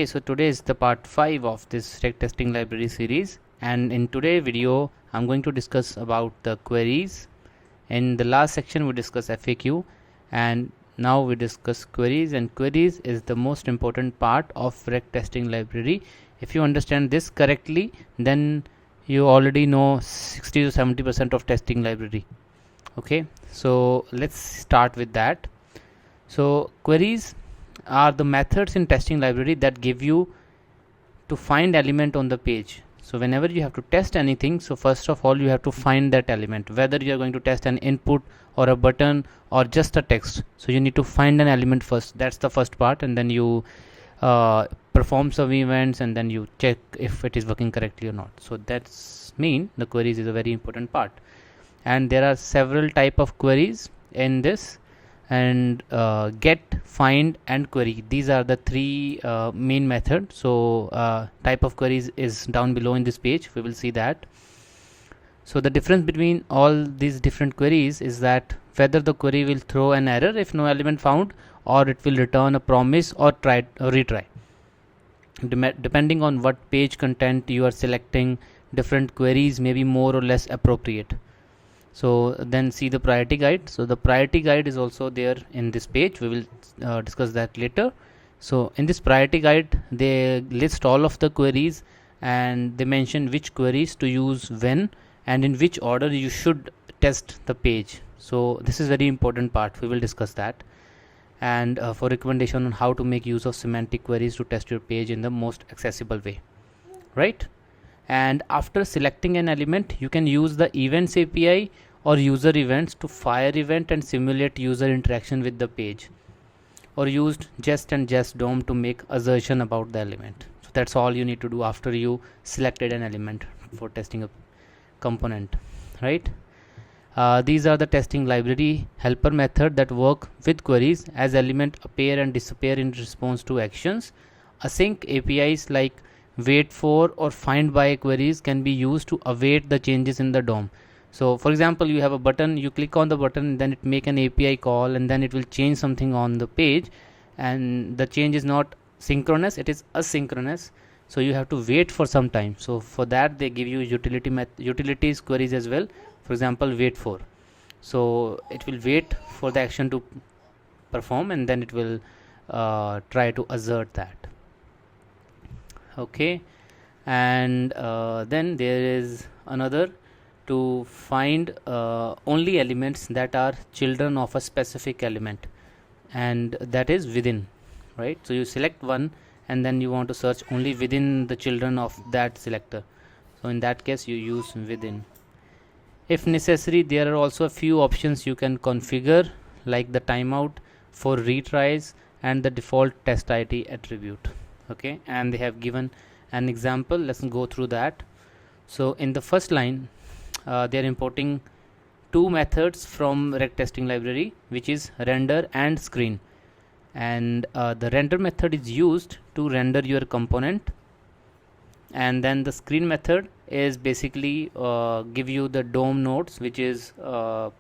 Okay, so today is the part 5 of this reg testing library series, and in today's video I'm going to discuss about the queries. In the last section we discussed FAQ, and now we discuss queries, and queries is the most important part of reg testing library. If you understand this correctly, then you already know 60 to 70% of testing library. Okay, so let's start with that. So queries are the methods in testing library that give you to find element on the page. So whenever you have to test anything, so first of all you have to find that element, whether you are going to test an input or a button or just a text. So you need to find an element first. That's the first part, and then you perform some events, and then you check if it is working correctly or not. So that's mean the queries is a very important part, and there are several type of queries in this, and get, find and query, these are the three main methods. So type of queries is down below in this page, we will see that. So the difference between all these different queries is that whether the query will throw an error if no element found, or it will return a promise or retry. Depending on what page content you are selecting, different queries may be more or less appropriate. So then see the priority guide. So the priority guide is also there in this page, we will discuss that later. So in this priority guide they list all of the queries, and they mention which queries to use when and in which order you should test the page. So this is very important part, we will discuss that. And for recommendation on how to make use of semantic queries to test your page in the most accessible way, right? And after selecting an element, you can use the events API or user events to fire event and simulate user interaction with the page, or used jest and jest DOM to make assertion about the element. So that's all you need to do after you selected an element for testing a component, right? These are the testing library helper method that work with queries as element appear and disappear in response to actions. Async APIs like wait for or findBy queries can be used to await the changes in the DOM. So for example, you have a button, you click on the button, then it make an API call, and then it will change something on the page, and the change is not synchronous, it is asynchronous. So you have to wait for some time. So for that they give you utilities queries as well. For example, wait for, so it will wait for the action to perform, and then it will try to assert that. Okay, and then there is another, to find only elements that are children of a specific element, and that is within, right? So you select one, and then you want to search only within the children of that selector. So in that case you use within. If necessary, there are also a few options you can configure, like the timeout for retries and the default test ID attribute. Okay, and they have given an example, let's go through that. So in the first line they are importing two methods from reg testing library, which is render and screen. And the render method is used to render your component, and then the screen method is basically give you the DOM nodes, which is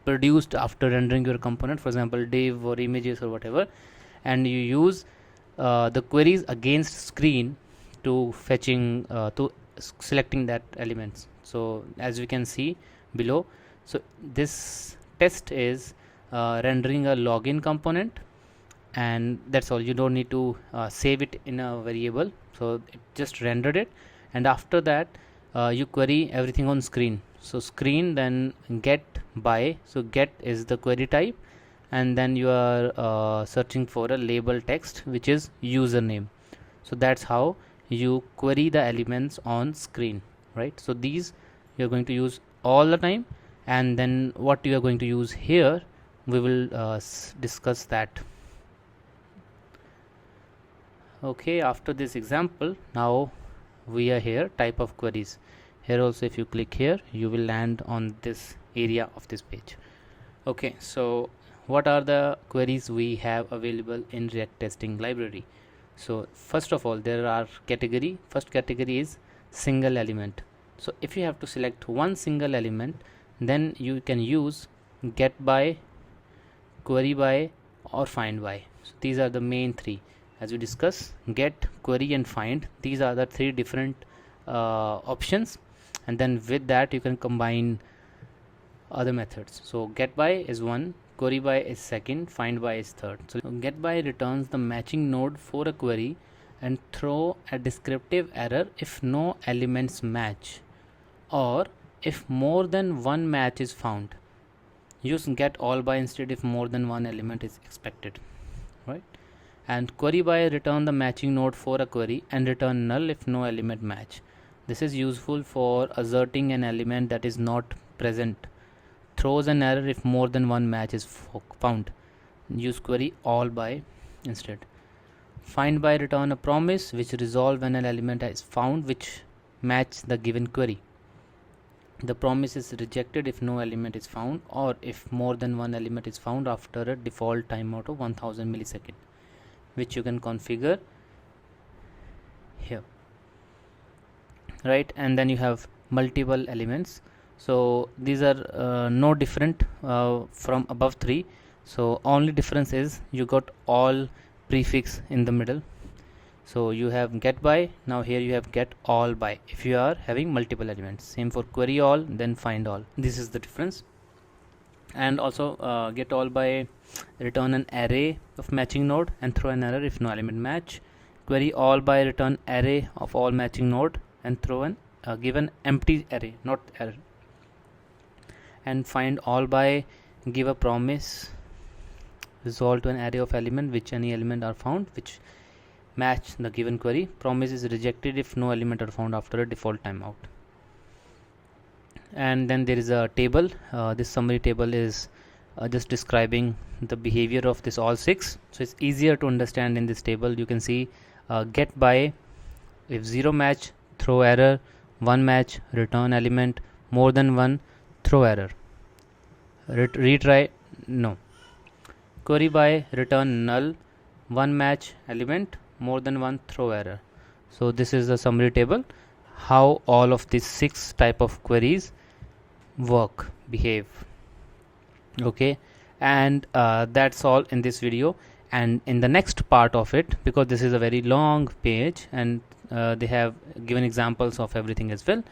produced after rendering your component, for example div or images or whatever, and you use the queries against screen to fetching to selecting that elements. So as we can see below, so this test is rendering a login component, and that's all. You don't need to save it in a variable, so it just rendered it, and after that you query everything on screen. So screen, then getBy, so get is the query type, and then you are searching for a label text which is username. So that's how you query the elements on screen, right? So these you're going to use all the time, and then what you are going to use here we will discuss that. Okay, after this example, now we are here type of queries. Here also if you click here, you will land on this area of this page. Okay, so what are the queries we have available in reg testing library? So first of all, there are category. First category is single element. So if you have to select one single element, then you can use getBy, queryBy or findBy. So these are the main three. as we discuss get, query and find. These are the three different options, and then with that you can combine other methods. So getBy is one, queryBy is second, findBy is third. So getBy returns the matching node for a query and throw a descriptive error if no elements match, or if more than one match is found. Use getAllBy instead if more than one element is expected, right? And queryBy return the matching node for a query and return null if no element match. This is useful for asserting an element that is not present. Throws an error if more than one match is found. Use queryAllBy instead. FindBy return a promise which resolve when an element is found which match the given query. The promise is rejected if no element is found, or if more than one element is found after a default timeout of 1000 millisecond, which you can configure here, right? And then you have multiple elements. So these are no different from above three. So only difference is you got all prefix in the middle. So you have getBy, now here you have getAllBy if you are having multiple elements. Same for queryAll, then findAll. This is the difference. And also getAllBy return an array of matching node and throw an error if no element match. queryAllBy return array of all matching node and throw an give an empty array, not error. And findAllBy give a promise resolve to an array of element which any element are found which match the given query. Promise is rejected if no element are found after a default timeout. And then there is a table. This summary table is just describing the behavior of this all six, so it's easier to understand. In this table you can see getBy, if 0 match throw error, 1 match return element, more than 1 throw error, retry no. queryBy return null, 1 match element, more than 1 throw error. So this is the summary table, how all of these 6 type of queries work, behave. Okay, and that's all in this video. And in the next part of it, because this is a very long page and they have given examples of everything as well,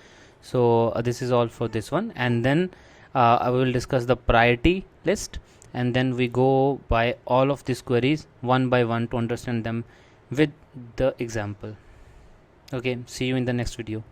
so this is all for this one. And then I will discuss the priority list, and then we go by all of these queries one by one to understand them with the example. Okay, see you in the next video.